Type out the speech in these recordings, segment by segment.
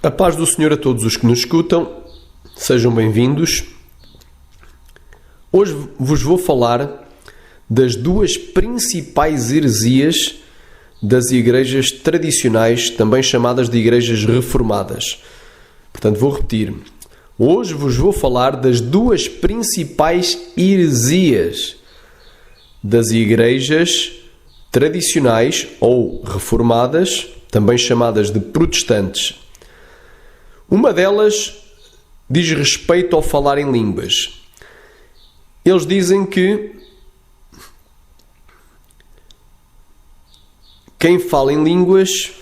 A paz do Senhor a todos os que nos escutam, sejam bem-vindos. Hoje vos vou falar das duas principais heresias das igrejas tradicionais, também chamadas de igrejas reformadas. Portanto, vou repetir. Hoje vos vou falar das duas principais heresias das igrejas tradicionais ou reformadas, também chamadas de protestantes. Uma delas diz respeito ao falar em línguas. Eles dizem que quem fala em línguas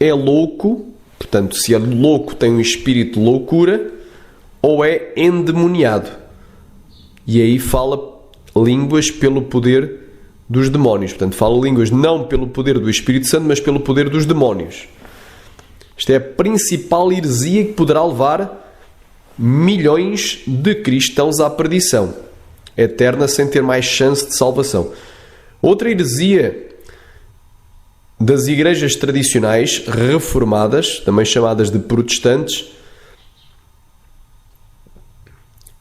é louco, portanto, se é louco tem um espírito de loucura, ou é endemoniado. E aí fala línguas pelo poder dos demónios. Portanto, fala línguas não pelo poder do Espírito Santo, mas pelo poder dos demónios. Isto é a principal heresia que poderá levar milhões de cristãos à perdição eterna sem ter mais chance de salvação. Outra heresia das igrejas tradicionais reformadas, também chamadas de protestantes,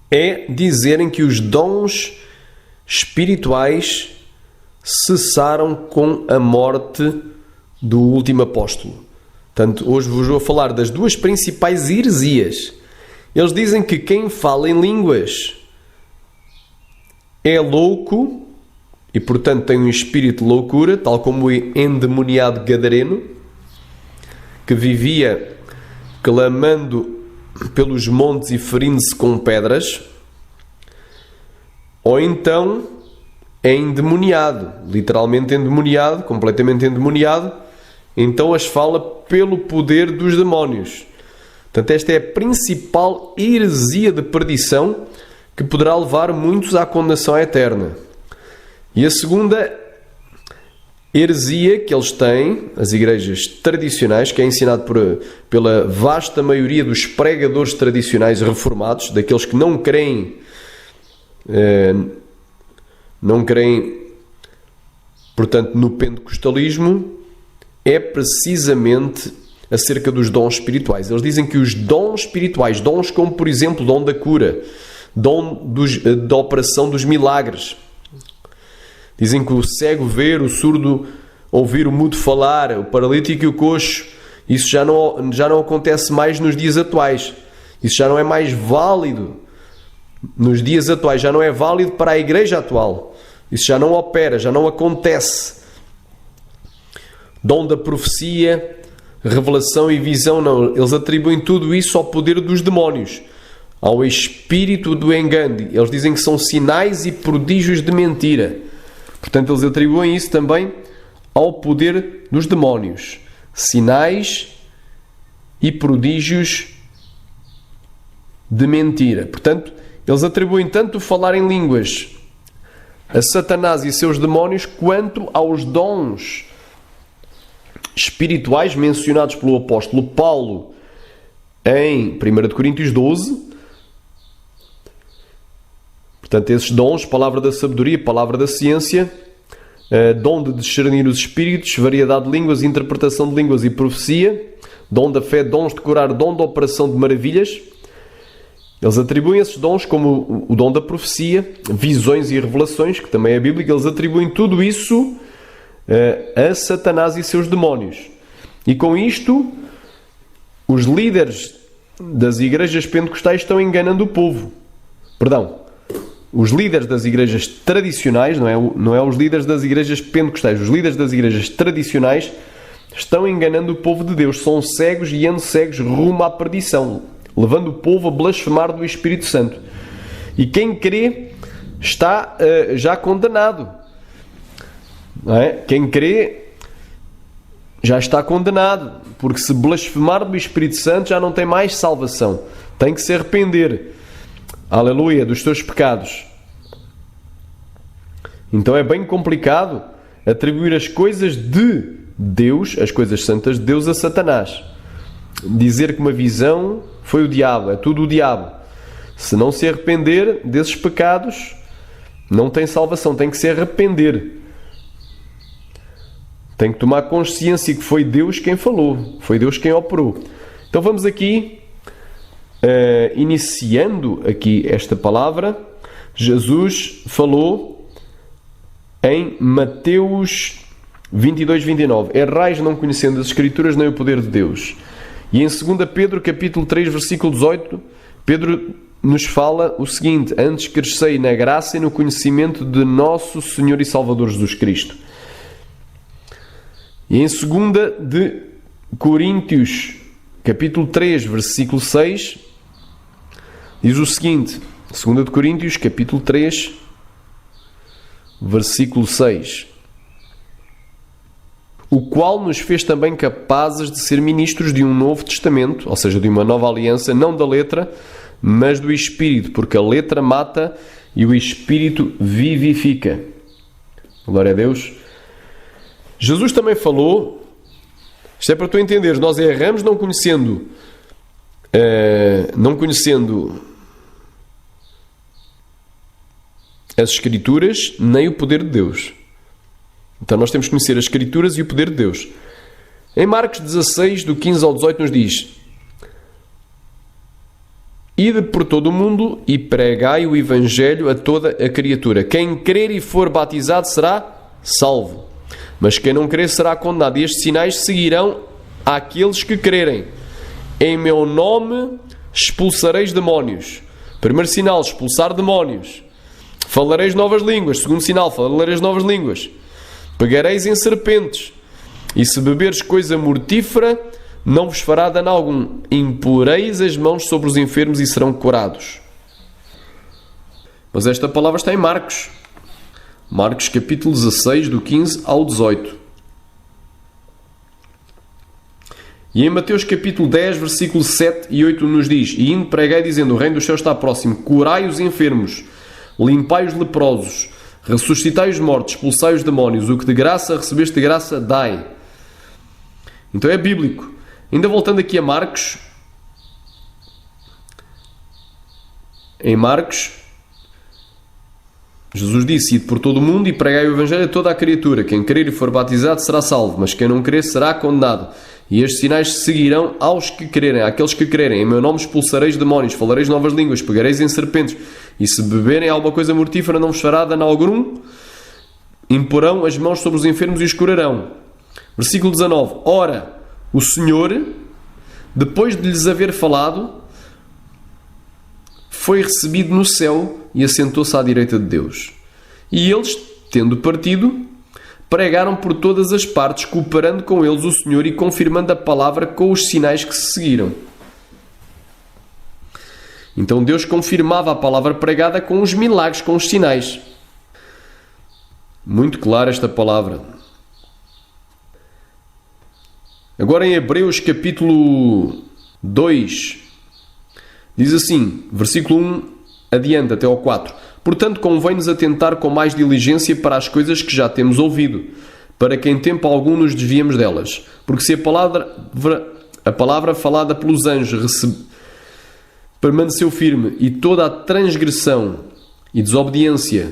é dizerem que os dons espirituais cessaram com a morte do último apóstolo. Portanto, hoje vos vou falar das duas principais heresias. Eles dizem que quem fala em línguas é louco e, portanto, tem um espírito de loucura, tal como o endemoniado gadareno, que vivia clamando pelos montes e ferindo-se com pedras, ou então é endemoniado, literalmente endemoniado, completamente endemoniado, então as fala pelo poder dos demónios. Portanto, esta é a principal heresia de perdição que poderá levar muitos à condenação eterna. E a segunda heresia que eles têm, as igrejas tradicionais, que é ensinado pela vasta maioria dos pregadores tradicionais reformados, daqueles que não creem, portanto, no pentecostalismo, é precisamente acerca dos dons espirituais. Eles dizem que os dons espirituais, dons como, por exemplo, o dom da cura, dom da operação dos milagres. Dizem que o cego ver, o surdo ouvir, o mudo falar, o paralítico e o coxo, isso já não acontece mais nos dias atuais. Isso já não é mais válido nos dias atuais, já não é válido para a igreja atual. Isso já não opera, já não acontece. Dom da profecia, revelação e visão, não. Eles atribuem tudo isso ao poder dos demónios, ao espírito do engano. Eles dizem que são sinais e prodígios de mentira. Portanto, eles atribuem isso também ao poder dos demónios. Sinais e prodígios de mentira. Portanto, eles atribuem tanto o falar em línguas a Satanás e seus demónios, quanto aos dons espirituais mencionados pelo apóstolo Paulo em 1 Coríntios 12. Portanto, esses dons, palavra da sabedoria, palavra da ciência, dom de discernir os espíritos, variedade de línguas, interpretação de línguas e profecia, dom da fé, dons de curar, dom da operação de maravilhas. Eles atribuem esses dons como o dom da profecia, visões e revelações, que também é bíblico. Eles atribuem tudo isso a Satanás e seus demónios. E com isto, os líderes das igrejas pentecostais estão enganando o povo. Perdão, os líderes das igrejas tradicionais, não é os líderes das igrejas pentecostais, os líderes das igrejas tradicionais estão enganando o povo de Deus. São cegos e andam cegos rumo à perdição, levando o povo a blasfemar do Espírito Santo. E quem crê está já condenado. Não é? Quem crê já está condenado, porque se blasfemar do Espírito Santo já não tem mais salvação. Tem que se arrepender, aleluia, dos seus pecados. Então é bem complicado atribuir as coisas de Deus, as coisas santas de Deus, a Satanás. Dizer que uma visão foi o diabo, é tudo o diabo. Se não se arrepender desses pecados, não tem salvação, tem que se arrepender. Tem que tomar consciência que foi Deus quem falou, foi Deus quem operou. Então vamos aqui, iniciando aqui esta palavra. Jesus falou em Mateus 22, 29. Errais não conhecendo as Escrituras nem o poder de Deus. E em 2 Pedro, capítulo 3, versículo 18, Pedro nos fala o seguinte: antes crescei na graça e no conhecimento de nosso Senhor e Salvador Jesus Cristo. E em 2 de Coríntios, capítulo 3, versículo 6, diz o seguinte, 2 de Coríntios, capítulo 3, versículo 6. O qual nos fez também capazes de ser ministros de um novo testamento, ou seja, de uma nova aliança, não da letra, mas do Espírito, porque a letra mata e o Espírito vivifica. Glória a Deus. Jesus também falou, isto é para tu entenderes, nós erramos não conhecendo as Escrituras nem o poder de Deus. Então nós temos que conhecer as Escrituras e o poder de Deus. Em Marcos 16, do 15 ao 18, nos diz: ide por todo o mundo e pregai o Evangelho a toda a criatura. Quem crer e for batizado será salvo, mas quem não crer será condenado. E estes sinais seguirão àqueles que crerem. Em meu nome expulsareis demónios. Primeiro sinal, expulsar demónios. Falareis novas línguas. Segundo sinal, falareis novas línguas. Pegareis em serpentes. E se beberes coisa mortífera, não vos fará dano algum. Imporeis as mãos sobre os enfermos e serão curados. Mas esta palavra está em Marcos. Marcos capítulo 16, do 15 ao 18. E em Mateus capítulo 10, versículos 7 e 8 nos diz: e indo pregai dizendo, o reino dos céus está próximo, curai os enfermos, limpai os leprosos, ressuscitai os mortos, expulsai os demónios, o que de graça recebeste de graça, dai. Então é bíblico. Ainda voltando aqui a Marcos, em Marcos, Jesus disse: ide por todo o mundo e pregai o Evangelho a toda a criatura. Quem crer e for batizado será salvo, mas quem não crer será condenado. E estes sinais seguirão aos que crerem, àqueles que crerem. Em meu nome expulsareis demónios, falareis novas línguas, pegareis em serpentes, e se beberem alguma coisa mortífera não vos fará dano algum. Imporão as mãos sobre os enfermos e os curarão. Versículo 19. Ora, o Senhor, depois de lhes haver falado, foi recebido no céu e assentou-se à direita de Deus. E eles, tendo partido, pregaram por todas as partes, cooperando com eles o Senhor e confirmando a palavra com os sinais que se seguiram. Então Deus confirmava a palavra pregada com os milagres, com os sinais. Muito clara esta palavra. Agora em Hebreus capítulo 2, diz assim, versículo 1 adiante até ao 4. Portanto, convém-nos atentar com mais diligência para as coisas que já temos ouvido, para que em tempo algum nos desviemos delas. Porque se a palavra falada pelos anjos permaneceu firme e toda a transgressão e desobediência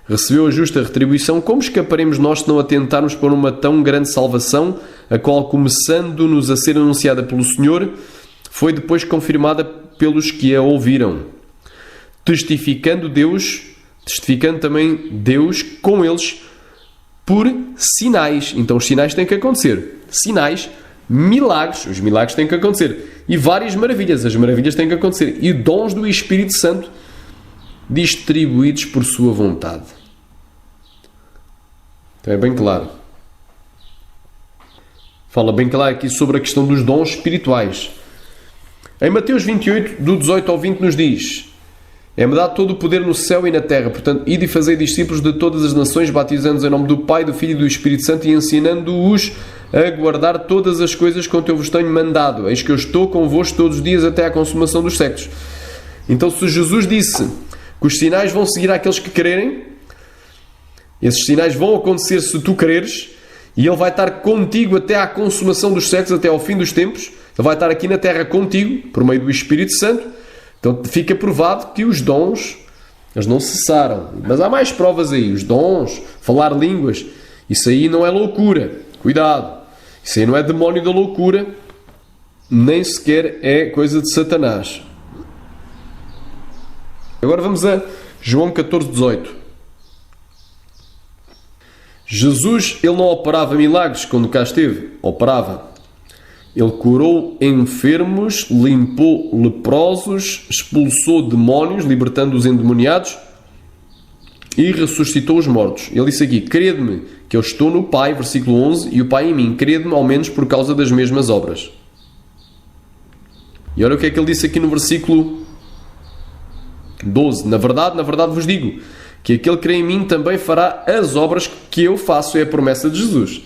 recebeu a justa retribuição, como escaparemos nós se não atentarmos para uma tão grande salvação, a qual, começando-nos a ser anunciada pelo Senhor, foi depois confirmada pelos que a ouviram, testificando também Deus com eles por sinais. Então os sinais têm que acontecer. Sinais, milagres, os milagres têm que acontecer. E várias maravilhas, as maravilhas têm que acontecer. E dons do Espírito Santo distribuídos por sua vontade. Então é bem claro. Fala bem claro aqui sobre a questão dos dons espirituais. Em Mateus 28, do 18 ao 20, nos diz: é-me dado todo o poder no céu e na terra, portanto, ide e fazei discípulos de todas as nações, batizando-os em nome do Pai, do Filho e do Espírito Santo, e ensinando-os a guardar todas as coisas quanto eu vos tenho mandado. Eis que eu estou convosco todos os dias até à consumação dos séculos. Então, se Jesus disse que os sinais vão seguir àqueles que crerem, esses sinais vão acontecer se tu creres, e Ele vai estar contigo até à consumação dos séculos, até ao fim dos tempos. Ele vai estar aqui na terra contigo, por meio do Espírito Santo. Então fica provado que os dons, eles não cessaram. Mas há mais provas aí. Os dons, falar línguas, isso aí não é loucura. Cuidado. Isso aí não é demónio da loucura, nem sequer é coisa de Satanás. Agora vamos a João 14:18. Jesus, ele não operava milagres quando cá esteve. Operava. Ele curou enfermos, limpou leprosos, expulsou demónios, libertando os endemoniados e ressuscitou os mortos. Ele disse aqui: crede-me que eu estou no Pai, versículo 11, e o Pai em mim. Crede-me ao menos por causa das mesmas obras. E olha o que é que ele disse aqui no versículo 12. Na verdade vos digo que aquele que crê em mim também fará as obras que eu faço. É a promessa de Jesus.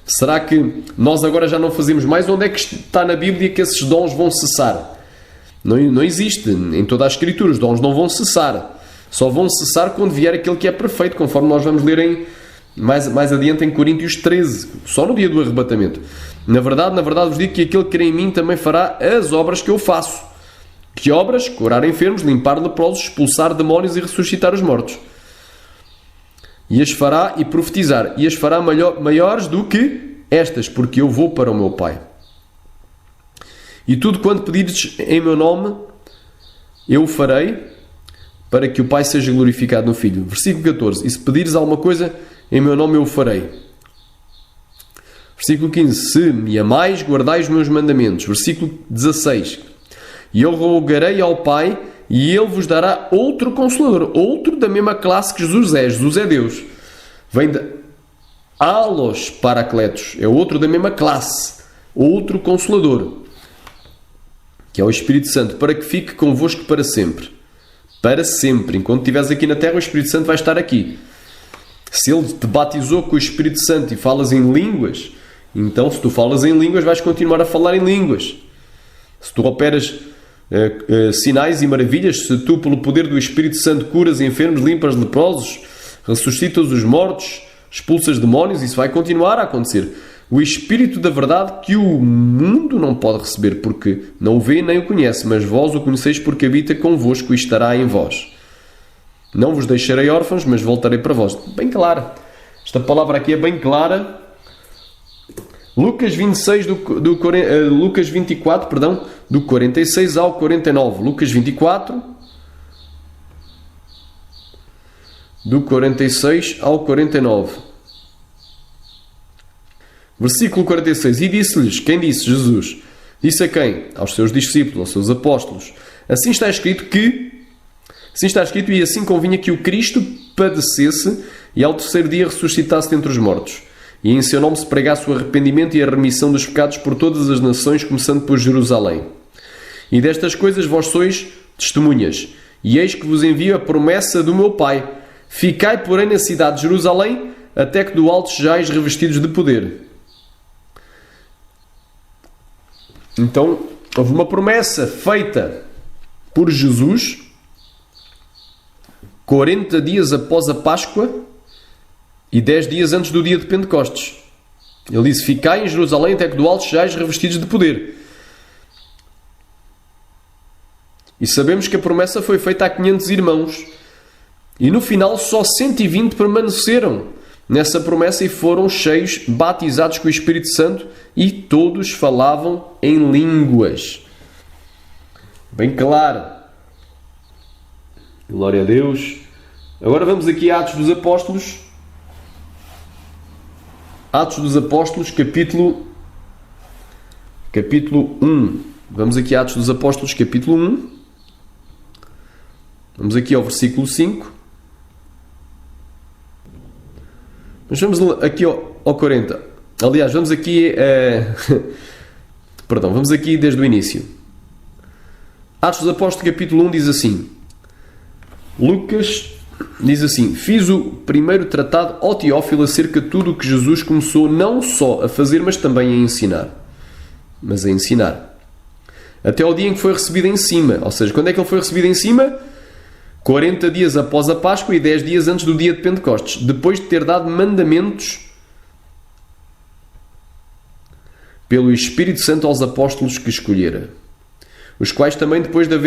Será que nós agora já não fazemos mais? Onde é que está na Bíblia que esses dons vão cessar? Não existe. Em toda a Escritura os dons não vão cessar. Só vão cessar quando vier aquele que é perfeito, conforme nós vamos ler mais adiante em Coríntios 13. Só no dia do arrebatamento. Na verdade vos digo que aquele que crê em mim também fará as obras que eu faço. Que obras? Curar enfermos, limpar leprosos, expulsar demónios e ressuscitar os mortos. E as fará, e profetizar, e as fará maiores do que estas, porque eu vou para o meu Pai. E tudo quanto pedires em meu nome, eu o farei, para que o Pai seja glorificado no Filho. Versículo 14. E se pedires alguma coisa em meu nome, eu o farei. Versículo 15. Se me amais, guardai os meus mandamentos. Versículo 16. E eu rogarei ao Pai, e Ele vos dará outro Consolador, outro da mesma classe que Jesus é. Jesus é Deus. Vem de Alos Paracletos. É outro da mesma classe. Outro Consolador. Que é o Espírito Santo. Para que fique convosco para sempre. Para sempre. Enquanto estiveres aqui na Terra, o Espírito Santo vai estar aqui. Se Ele te batizou com o Espírito Santo e falas em línguas, então se tu falas em línguas, vais continuar a falar em línguas. Se tu operas sinais e maravilhas, se tu pelo poder do Espírito Santo curas enfermos, limpas leprosos, ressuscitas os mortos, expulsas demónios, isso vai continuar a acontecer. O Espírito da verdade que o mundo não pode receber, porque não o vê nem o conhece, mas vós o conheceis porque habita convosco e estará em vós. Não vos deixarei órfãos, mas voltarei para vós. Bem clara. Esta palavra aqui é bem clara. Lucas 24, do 46 ao 49. Lucas 24, do 46 ao 49. Versículo 46. E disse-lhes, quem disse? Jesus. Disse a quem? Aos seus discípulos, aos seus apóstolos. Assim está escrito e assim convinha que o Cristo padecesse e ao terceiro dia ressuscitasse dentre os mortos. E em seu nome se pregasse o arrependimento e a remissão dos pecados por todas as nações, começando por Jerusalém. E destas coisas vós sois testemunhas. E eis que vos envio a promessa do meu Pai. Ficai, porém, na cidade de Jerusalém, até que do alto sejais revestidos de poder. Então, houve uma promessa feita por Jesus 40 dias após a Páscoa e 10 dias antes do dia de Pentecostes. Ele disse: ficai em Jerusalém até que do alto sejais revestidos de poder. E sabemos que a promessa foi feita a 500 irmãos. E no final só 120 permaneceram nessa promessa e foram cheios, batizados com o Espírito Santo, e todos falavam em línguas. Bem claro. Glória a Deus. Agora vamos aqui a Atos dos Apóstolos. Atos dos Apóstolos, capítulo 1. Vamos aqui a Atos dos Apóstolos, capítulo 1. Vamos aqui ao versículo 5. Mas vamos aqui ao 40. Aliás, vamos aqui... vamos aqui desde o início. Atos dos Apóstolos, capítulo 1, diz assim. Lucas diz assim: fiz o primeiro tratado ao Teófilo acerca de tudo o que Jesus começou não só a fazer, mas também a ensinar. Até ao dia em que foi recebido em cima. Ou seja, quando é que ele foi recebido em cima? 40 dias após a Páscoa e 10 dias antes do dia de Pentecostes, depois de ter dado mandamentos pelo Espírito Santo aos apóstolos que escolhera, aos quais também depois de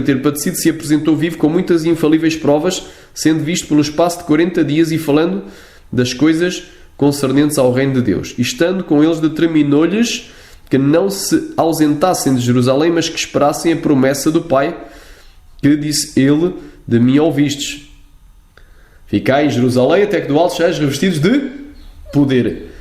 ter padecido se apresentou vivo com muitas e infalíveis provas, sendo visto pelo espaço de 40 dias e falando das coisas concernentes ao reino de Deus. E estando com eles, determinou-lhes que não se ausentassem de Jerusalém, mas que esperassem a promessa do Pai, que disse ele: de mim ouvistes. Ficai em Jerusalém até que do alto sejais revestidos de poder.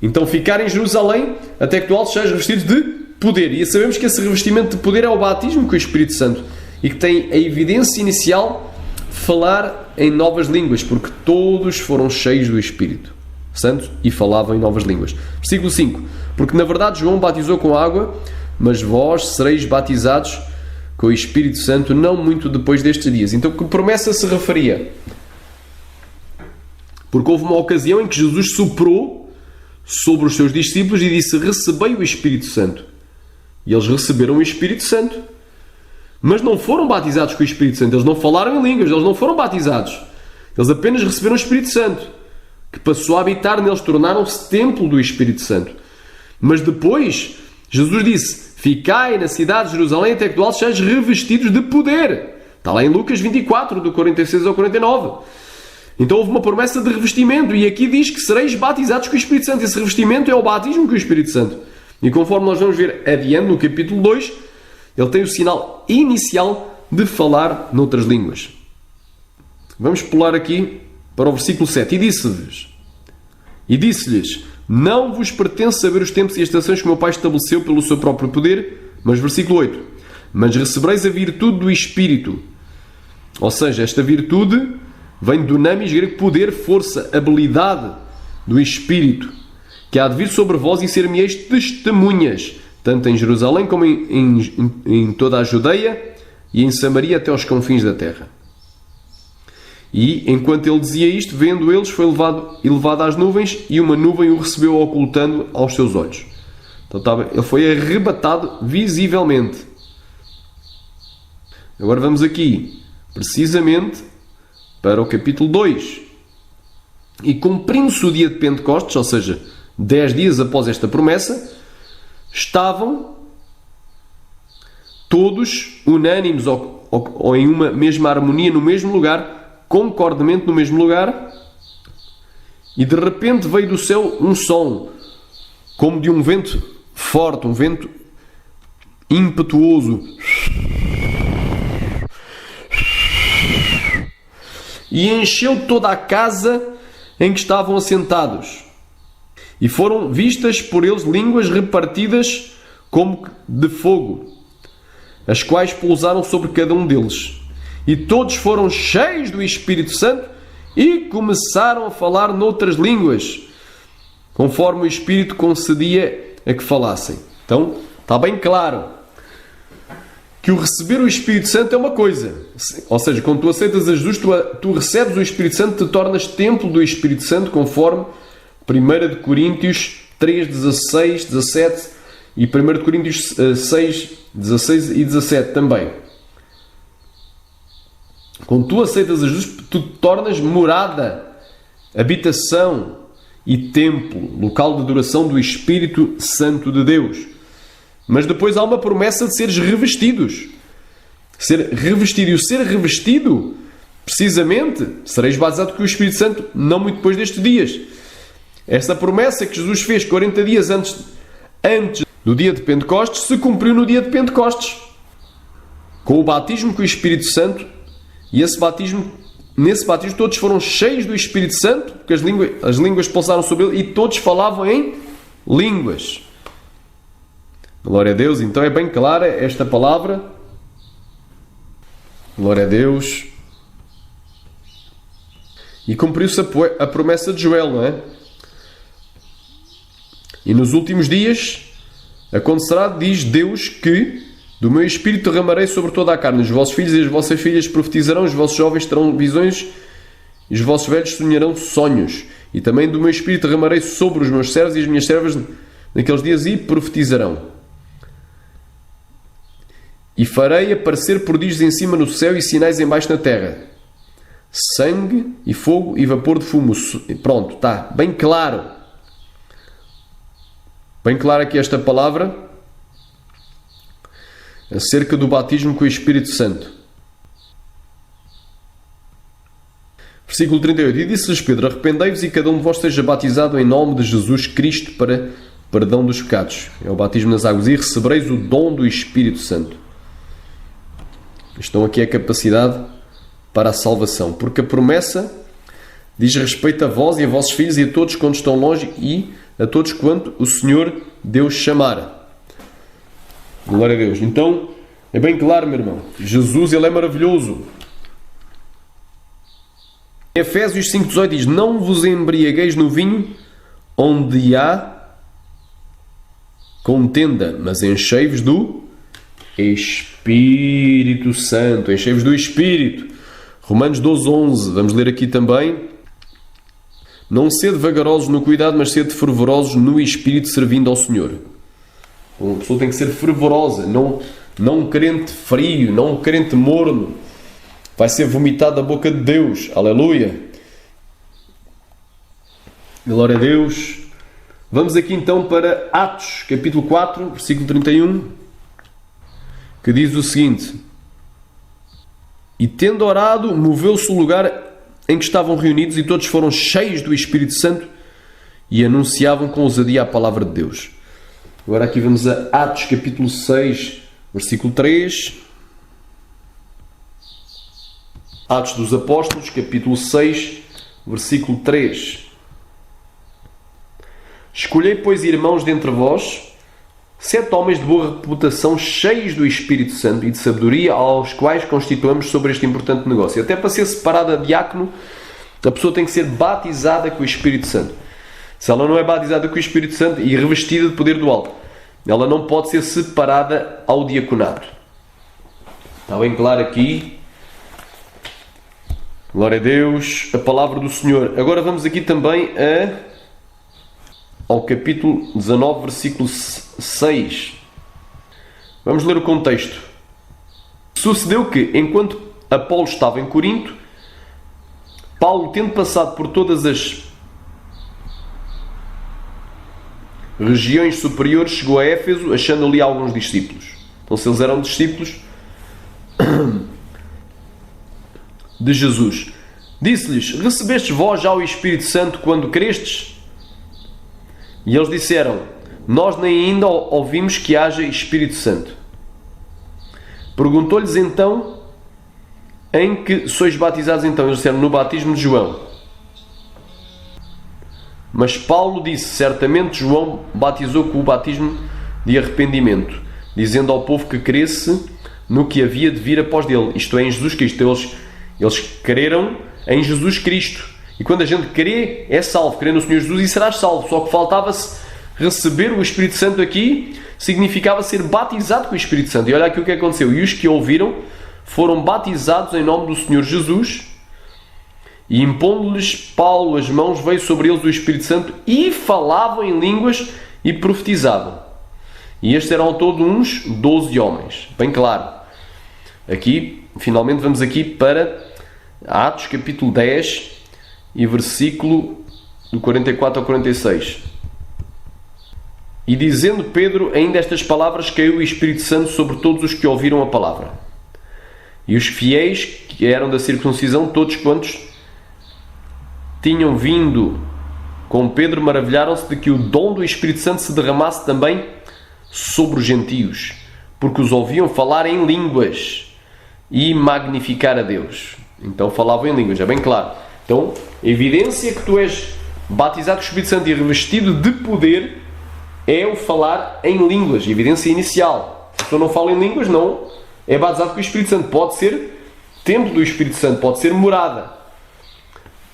Então ficar em Jerusalém até que do alto sejais revestidos de poder. E sabemos que esse revestimento de poder é o batismo com o Espírito Santo e que tem a evidência inicial falar em novas línguas, porque todos foram cheios do Espírito Santo e falavam em novas línguas. Versículo 5. Porque na verdade João batizou com água, mas vós sereis batizados com o Espírito Santo não muito depois destes dias. Então que promessa se referia? Porque houve uma ocasião em que Jesus soprou sobre os seus discípulos e disse: recebei o Espírito Santo. E eles receberam o Espírito Santo, mas não foram batizados com o Espírito Santo. Eles não falaram em línguas, eles não foram batizados. Eles apenas receberam o Espírito Santo, que passou a habitar neles, tornaram-se templo do Espírito Santo. Mas depois, Jesus disse: ficai na cidade de Jerusalém até que do alto sejais revestidos de poder. Está lá em Lucas 24, do 46 ao 49. Então houve uma promessa de revestimento, e aqui diz que sereis batizados com o Espírito Santo. Esse revestimento é o batismo com o Espírito Santo. E conforme nós vamos ver adiante, no capítulo 2, ele tem o sinal inicial de falar noutras línguas. Vamos pular aqui para o versículo 7. E disse-lhes: não vos pertence saber os tempos e as estações que o meu Pai estabeleceu pelo seu próprio poder. Mas versículo 8. Mas recebereis a virtude do Espírito. Ou seja, esta virtude vem do dunamis grego, poder, força, habilidade do Espírito, que há de vir sobre vós e ser-me-eis testemunhas, tanto em Jerusalém como em toda a Judeia e em Samaria até aos confins da terra. E, enquanto ele dizia isto, vendo eles, foi elevado às nuvens, e uma nuvem o recebeu ocultando aos seus olhos. Então, ele foi arrebatado visivelmente. Agora vamos aqui, precisamente, para o capítulo 2. E cumprindo-se o dia de Pentecostes, ou seja, 10 dias após esta promessa, estavam todos unânimes ou em uma mesma harmonia no mesmo lugar, concordemente no mesmo lugar, e de repente veio do céu um som, como de um vento forte, um vento impetuoso, e encheu toda a casa em que estavam assentados. E foram vistas por eles línguas repartidas como de fogo, as quais pousaram sobre cada um deles. E todos foram cheios do Espírito Santo e começaram a falar noutras línguas, conforme o Espírito concedia a que falassem. Então, está bem claro que o receber o Espírito Santo é uma coisa. Ou seja, quando tu aceitas a Jesus, tu recebes o Espírito Santo, te tornas templo do Espírito Santo, conforme 1 de Coríntios 3, 16, 17 e 1 de Coríntios 6, 16 e 17 também. Quando tu aceitas a Jesus, tu te tornas morada, habitação e templo, local de adoração do Espírito Santo de Deus. Mas depois há uma promessa de seres revestidos. Ser revestido. E o ser revestido, precisamente, sereis batizado com o Espírito Santo não muito depois destes dias. Esta promessa que Jesus fez 40 dias antes do dia de Pentecostes se cumpriu no dia de Pentecostes, com o batismo com o Espírito Santo. E nesse batismo todos foram cheios do Espírito Santo, porque as línguas pousaram sobre ele e todos falavam em línguas. Glória a Deus. Então é bem clara esta palavra. Glória a Deus. E cumpriu-se a promessa de Joel, não é? E nos últimos dias acontecerá, diz Deus, que do meu Espírito derramarei sobre toda a carne. Os vossos filhos e as vossas filhas profetizarão, os vossos jovens terão visões e os vossos velhos sonharão sonhos. E também do meu Espírito derramarei sobre os meus servos e as minhas servas naqueles dias e profetizarão. E farei aparecer prodígios em cima no céu e sinais em baixo na terra. Sangue e fogo e vapor de fumo. Pronto, está bem claro. Bem clara aqui esta palavra acerca do batismo com o Espírito Santo. Versículo 38. E disse-lhes Pedro: arrependei-vos e cada um de vós seja batizado em nome de Jesus Cristo para perdão dos pecados. É o batismo nas águas. E recebereis o dom do Espírito Santo. Estão aqui a capacidade para a salvação. Porque a promessa diz respeito a vós e a vossos filhos e a todos quando estão longe e a todos quanto o Senhor Deus chamar. Glória a Deus. Então, é bem claro, meu irmão. Jesus, Ele é maravilhoso. Em Efésios 5,18 diz: não vos embriagueis no vinho onde há contenda, mas enchei-vos do Espírito Santo. Enchei-vos do Espírito. Romanos 12,11. Vamos ler aqui também. Não sede vagarosos no cuidado, mas sede fervorosos no Espírito, servindo ao Senhor. Uma pessoa tem que ser fervorosa, não um crente frio, não um crente morno. Vai ser vomitado da boca de Deus. Aleluia! Glória a Deus! Vamos aqui então para Atos, capítulo 4, versículo 31, que diz o seguinte: e tendo orado, moveu-se o lugar em que estavam reunidos e todos foram cheios do Espírito Santo e anunciavam com ousadia a palavra de Deus. Agora aqui vamos a Atos, capítulo 6, versículo 3. Atos dos Apóstolos, capítulo 6, versículo 3. Escolhei, pois, irmãos dentre vós, 7 homens de boa reputação, cheios do Espírito Santo e de sabedoria, aos quais constituamos sobre este importante negócio. Até para ser separada de diácono, a pessoa tem que ser batizada com o Espírito Santo. Se ela não é batizada com o Espírito Santo e revestida de poder do alto, ela não pode ser separada ao diaconato. Está bem claro aqui? Glória a Deus, a palavra do Senhor. Agora vamos aqui também ao capítulo 19, versículo 6. Vamos ler o contexto. Sucedeu que, enquanto Apolo estava em Corinto, Paulo, tendo passado por todas as regiões superiores, chegou a Éfeso, achando ali alguns discípulos. Então, se eles eram discípulos de Jesus, disse-lhes: recebestes vós já o Espírito Santo quando crestes? E eles disseram: nós nem ainda ouvimos que haja Espírito Santo. Perguntou-lhes então: em que sois batizados então? Eles disseram: no batismo de João. Mas Paulo disse: certamente João batizou com o batismo de arrependimento, dizendo ao povo que cresce no que havia de vir após dele, isto é, em Jesus Cristo. Eles creram em Jesus Cristo. E quando a gente crê, é salvo. Crê no Senhor Jesus e serás salvo. Só que faltava-se receber o Espírito Santo aqui, significava ser batizado com o Espírito Santo. E olha aqui o que aconteceu. E os que ouviram foram batizados em nome do Senhor Jesus. E impondo-lhes Paulo as mãos, veio sobre eles o Espírito Santo e falavam em línguas e profetizavam. E estes eram todos uns 12 homens. Bem claro. Aqui, finalmente, vamos aqui para Atos, capítulo 10 e versículo do 44 ao 46. E dizendo Pedro ainda estas palavras, caiu o Espírito Santo sobre todos os que ouviram a palavra. E os fiéis, que eram da circuncisão, todos quantos tinham vindo com Pedro, maravilharam-se de que o dom do Espírito Santo se derramasse também sobre os gentios, porque os ouviam falar em línguas e magnificar a Deus. Então falavam em línguas, é bem claro. Então, a evidência que tu és batizado com o Espírito Santo e revestido de poder é o falar em línguas, a evidência inicial. Se a pessoa não fala em línguas, não é batizado com o Espírito Santo. Pode ser templo do Espírito Santo, pode ser morada,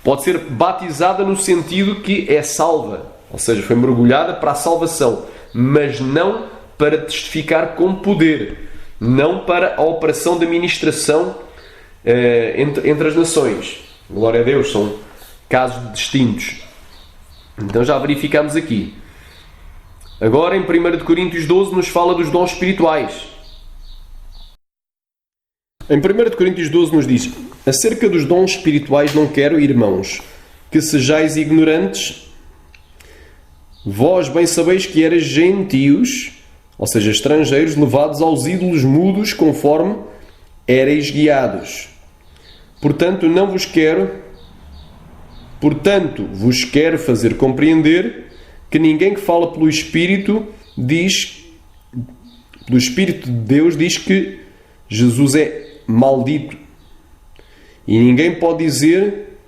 pode ser batizada no sentido que é salva, ou seja, foi mergulhada para a salvação, mas não para testificar com poder, não para a operação de ministração entre as nações. Glória a Deus, são casos distintos. Então já verificamos aqui. Agora em 1 Coríntios 12 nos fala dos dons espirituais. Em 1 Coríntios 12 nos diz: acerca dos dons espirituais não quero, irmãos, que sejais ignorantes. Vós bem sabeis que erais gentios, ou seja, estrangeiros, levados aos ídolos mudos, conforme erais guiados. Portanto, não vos quero Portanto, vos quero fazer compreender que ninguém que fala pelo Espírito do Espírito de Deus diz que Jesus é maldito. E ninguém pode dizer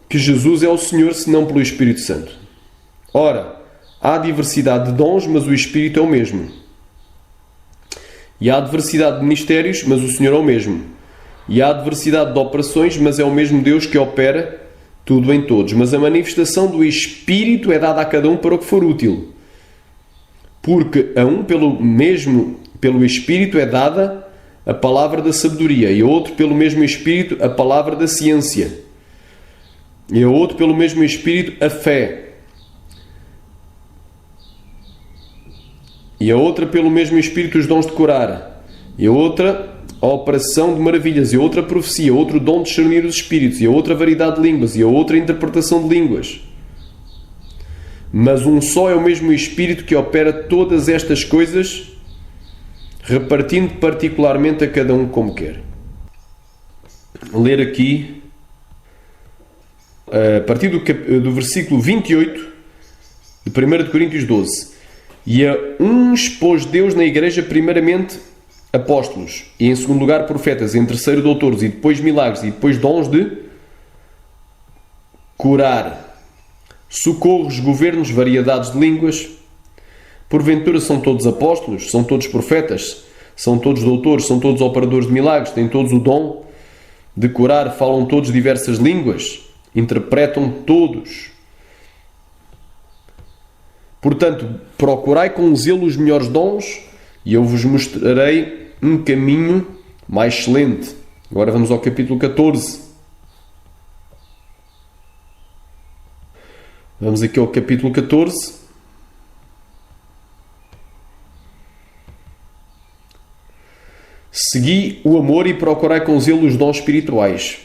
que Jesus é o Senhor senão pelo Espírito Santo. Ora, há diversidade de dons, mas o Espírito é o mesmo. E há diversidade de ministérios, mas o Senhor é o mesmo. E há diversidade de operações, mas é o mesmo Deus que opera tudo em todos. Mas a manifestação do Espírito é dada a cada um para o que for útil. Porque a um pelo Espírito é dada a palavra da sabedoria, e a outro pelo mesmo Espírito a palavra da ciência, e a outro pelo mesmo Espírito a fé, e a outra pelo mesmo Espírito os dons de curar, e a outra a operação de maravilhas, e a outra a profecia, outro dom de discernir os espíritos, e a outra a variedade de línguas, e a outra a interpretação de línguas. Mas um só é o mesmo Espírito que opera todas estas coisas, repartindo particularmente a cada um como quer. Ler aqui, a partir do versículo 28 de 1 Coríntios 12. E a uns pôs Deus na igreja primeiramente apóstolos, e em segundo lugar profetas, em terceiro doutores, e depois milagres, e depois dons de curar, socorros, governos, variedades de línguas. Porventura são todos apóstolos? São todos profetas? São todos doutores? São todos operadores de milagres? Têm todos o dom de curar? Falam todos diversas línguas? Interpretam todos? Portanto, procurai com zelo os melhores dons, e eu vos mostrarei um caminho mais excelente. Agora vamos ao capítulo 14. Vamos aqui ao capítulo 14. Segui o amor e procurai com zelo os dons espirituais.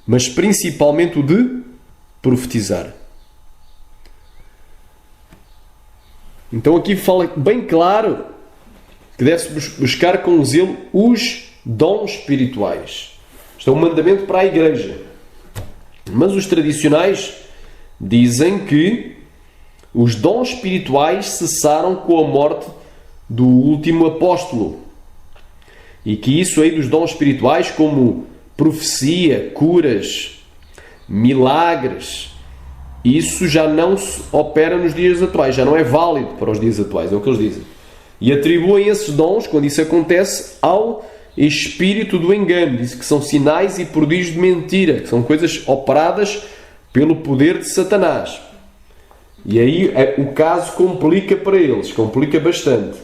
Mas principalmente o de profetizar. Então aqui fala bem claro que deve-se buscar com zelo os dons espirituais. Isto é um mandamento para a igreja. Mas os tradicionais dizem que os dons espirituais cessaram com a morte do último apóstolo. E que isso aí dos dons espirituais, como profecia, curas, milagres, isso já não se opera nos dias atuais, já não é válido para os dias atuais, é o que eles dizem. E atribuem esses dons, quando isso acontece, ao espírito do engano. Diz que são sinais e prodígios de mentira, que são coisas operadas pelo poder de Satanás. E aí o caso complica para eles, complica bastante.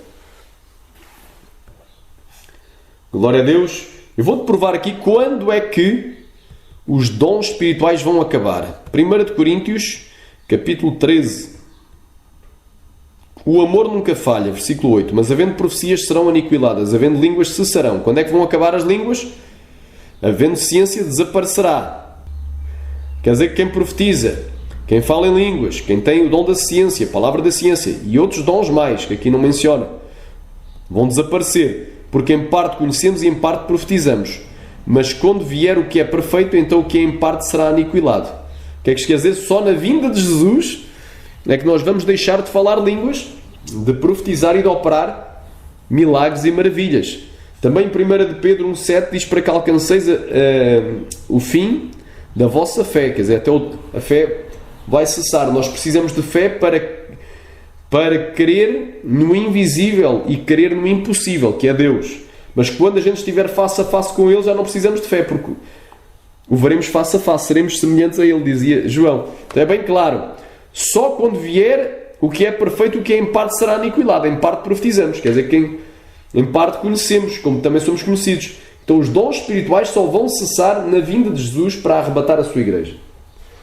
Glória a Deus. Eu vou-te provar aqui quando é que os dons espirituais vão acabar. 1 de Coríntios, capítulo 13. O amor nunca falha, versículo 8. Mas havendo profecias serão aniquiladas, havendo línguas cessarão. Quando é que vão acabar as línguas? Havendo ciência desaparecerá. Quer dizer que quem profetiza, quem fala em línguas, quem tem o dom da ciência, a palavra da ciência e outros dons mais, que aqui não menciona, vão desaparecer. Porque em parte conhecemos e em parte profetizamos. Mas quando vier o que é perfeito, então o que é em parte será aniquilado. O que é que isto quer dizer? Só na vinda de Jesus é que nós vamos deixar de falar línguas, de profetizar e de operar milagres e maravilhas. Também 1 de Pedro 1,7 diz para que alcanceis o fim da vossa fé. Quer dizer, até a fé vai cessar. Nós precisamos de fé para crer no invisível e crer no impossível, que é Deus. Mas quando a gente estiver face a face com Ele, já não precisamos de fé, porque o veremos face a face, seremos semelhantes a Ele, dizia João. Então é bem claro, só quando vier o que é perfeito, o que é em parte será aniquilado. Em parte profetizamos, quer dizer que em parte conhecemos, como também somos conhecidos. Então os dons espirituais só vão cessar na vinda de Jesus para arrebatar a sua igreja.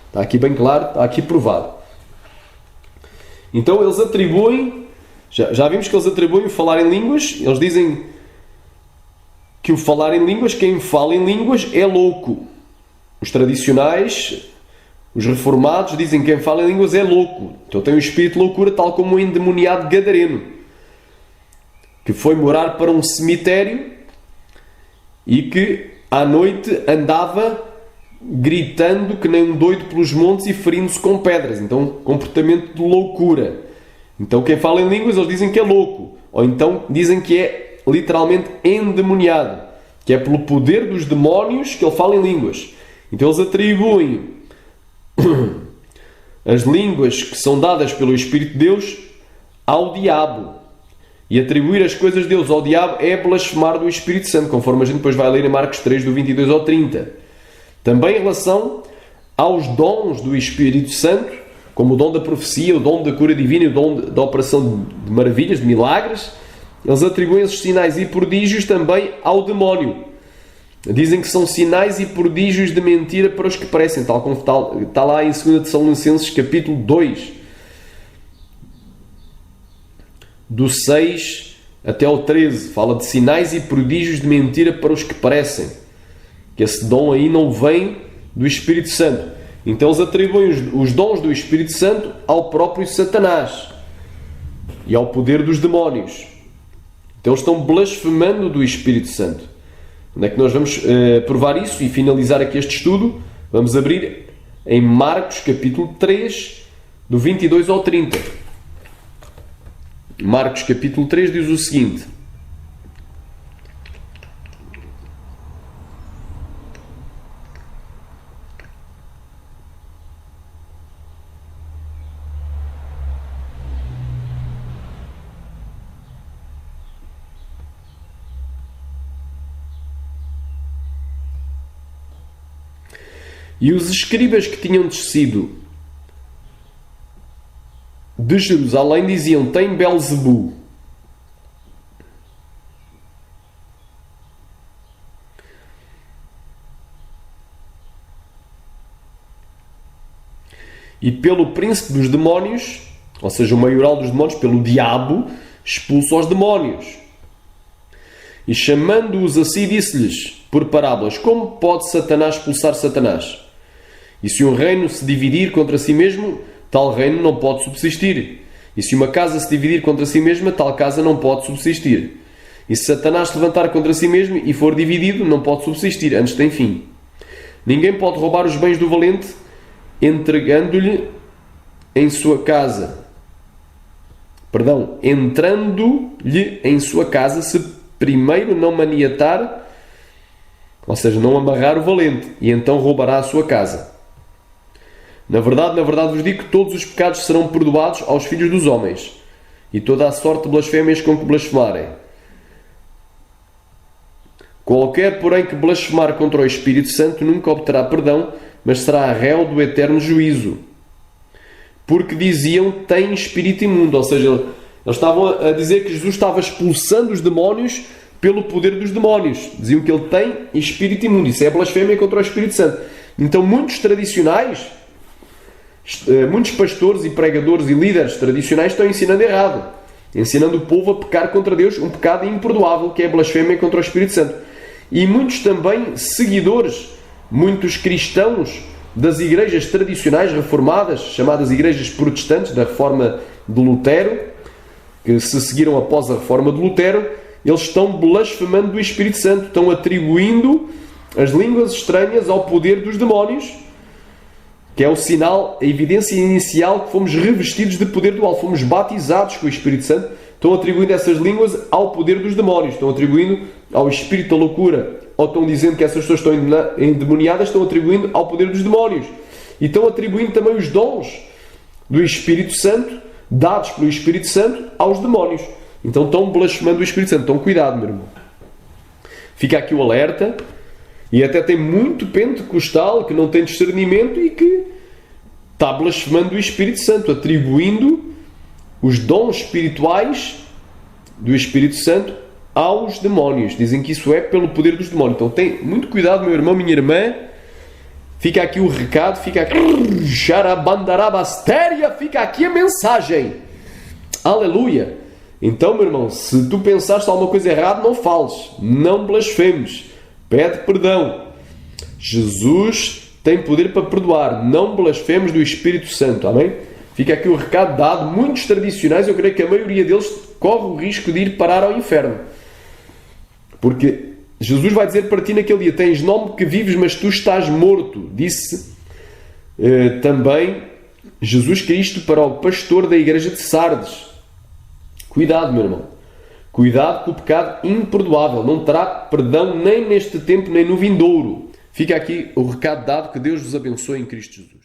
Está aqui bem claro, está aqui provado. Então eles atribuem, já vimos que eles atribuem o falar em línguas, eles dizem que o falar em línguas, quem fala em línguas é louco. Os tradicionais, os reformados, dizem que quem fala em línguas é louco. Então tem um espírito de loucura, tal como o endemoniado gadareno, que foi morar para um cemitério e que à noite andava gritando que nem um doido pelos montes e ferindo-se com pedras. Então, comportamento de loucura. Então, quem fala em línguas, eles dizem que é louco. Ou então, dizem que é literalmente endemoniado. Que é pelo poder dos demónios que ele fala em línguas. Então, eles atribuem as línguas que são dadas pelo Espírito de Deus ao diabo. E atribuir as coisas de Deus ao diabo é blasfemar do Espírito Santo, conforme a gente depois vai ler em Marcos 3, do 22 ao 30. Também em relação aos dons do Espírito Santo, como o dom da profecia, o dom da cura divina e o dom da operação de maravilhas, de milagres, eles atribuem esses sinais e prodígios também ao demónio. Dizem que são sinais e prodígios de mentira para os que parecem, tal como está lá em 2 Tessalonicenses capítulo 2, do 6 até ao 13, fala de sinais e prodígios de mentira para os que parecem, que esse dom aí não vem do Espírito Santo. Então eles atribuem os dons do Espírito Santo ao próprio Satanás e ao poder dos demónios. Então eles estão blasfemando do Espírito Santo. Onde é que nós vamos provar isso e finalizar aqui este estudo? Vamos abrir em Marcos capítulo 3, do 22 ao 30. Marcos capítulo 3 diz o seguinte: e os escribas que tinham descido de Jerusalém diziam: tem Belzebu. E pelo príncipe dos demónios, ou seja, o maioral dos demónios, pelo diabo, expulsa os demónios. E chamando-os a si, disse-lhes por parábolas: como pode Satanás expulsar Satanás? E se um reino se dividir contra si mesmo, tal reino não pode subsistir. E se uma casa se dividir contra si mesma, tal casa não pode subsistir. E se Satanás se levantar contra si mesmo e for dividido, não pode subsistir, antes tem fim. Ninguém pode roubar os bens do valente, entregando-lhe em sua casa. Entrando-lhe em sua casa, se primeiro não maniatar, ou seja, não amarrar o valente, e então roubará a sua casa. Na verdade vos digo que todos os pecados serão perdoados aos filhos dos homens, e toda a sorte de blasfémias com que blasfemarem. Qualquer, porém, que blasfemar contra o Espírito Santo nunca obterá perdão, mas será réu do eterno juízo. Porque diziam: tem espírito imundo. Ou seja, eles estavam a dizer que Jesus estava expulsando os demónios pelo poder dos demónios. Diziam que ele tem espírito imundo. Isso é blasfémia contra o Espírito Santo. Então muitos tradicionais, muitos pastores e pregadores e líderes tradicionais estão ensinando errado. Ensinando o povo a pecar contra Deus, um pecado imperdoável, que é a blasfémia contra o Espírito Santo. E muitos também seguidores, muitos cristãos das igrejas tradicionais reformadas, chamadas igrejas protestantes, da reforma de Lutero, que se seguiram após a reforma de Lutero, eles estão blasfemando do Espírito Santo, estão atribuindo as línguas estranhas ao poder dos demónios, que é o sinal, a evidência inicial que fomos revestidos de poder do alto, fomos batizados com o Espírito Santo. Estão atribuindo essas línguas ao poder dos demónios, estão atribuindo ao espírito da loucura, ou estão dizendo que essas pessoas estão endemoniadas, estão atribuindo ao poder dos demónios. E estão atribuindo também os dons do Espírito Santo, dados pelo Espírito Santo, aos demónios. Então estão blasfemando o Espírito Santo. Então cuidado, meu irmão. Fica aqui o alerta. E até tem muito pentecostal que não tem discernimento e que está blasfemando o Espírito Santo, atribuindo os dons espirituais do Espírito Santo aos demónios. Dizem que isso é pelo poder dos demónios. Então tem muito cuidado, meu irmão, minha irmã. Fica aqui o recado, fica aqui fica aqui a mensagem. Aleluia. Então, meu irmão, se tu pensaste alguma coisa errada, não fales, não blasfemes, pede perdão. Jesus tem poder para perdoar, não blasfemes do Espírito Santo, amém? Fica aqui o recado dado. Muitos tradicionais, eu creio que a maioria deles corre o risco de ir parar ao inferno, porque Jesus vai dizer para ti naquele dia: tens nome que vives, mas tu estás morto. Disse também Jesus Cristo para o pastor da igreja de Sardes. Cuidado, meu irmão. Cuidado com o pecado imperdoável. Não terá perdão nem neste tempo, nem no vindouro. Fica aqui o recado dado. Que Deus vos abençoe em Cristo Jesus.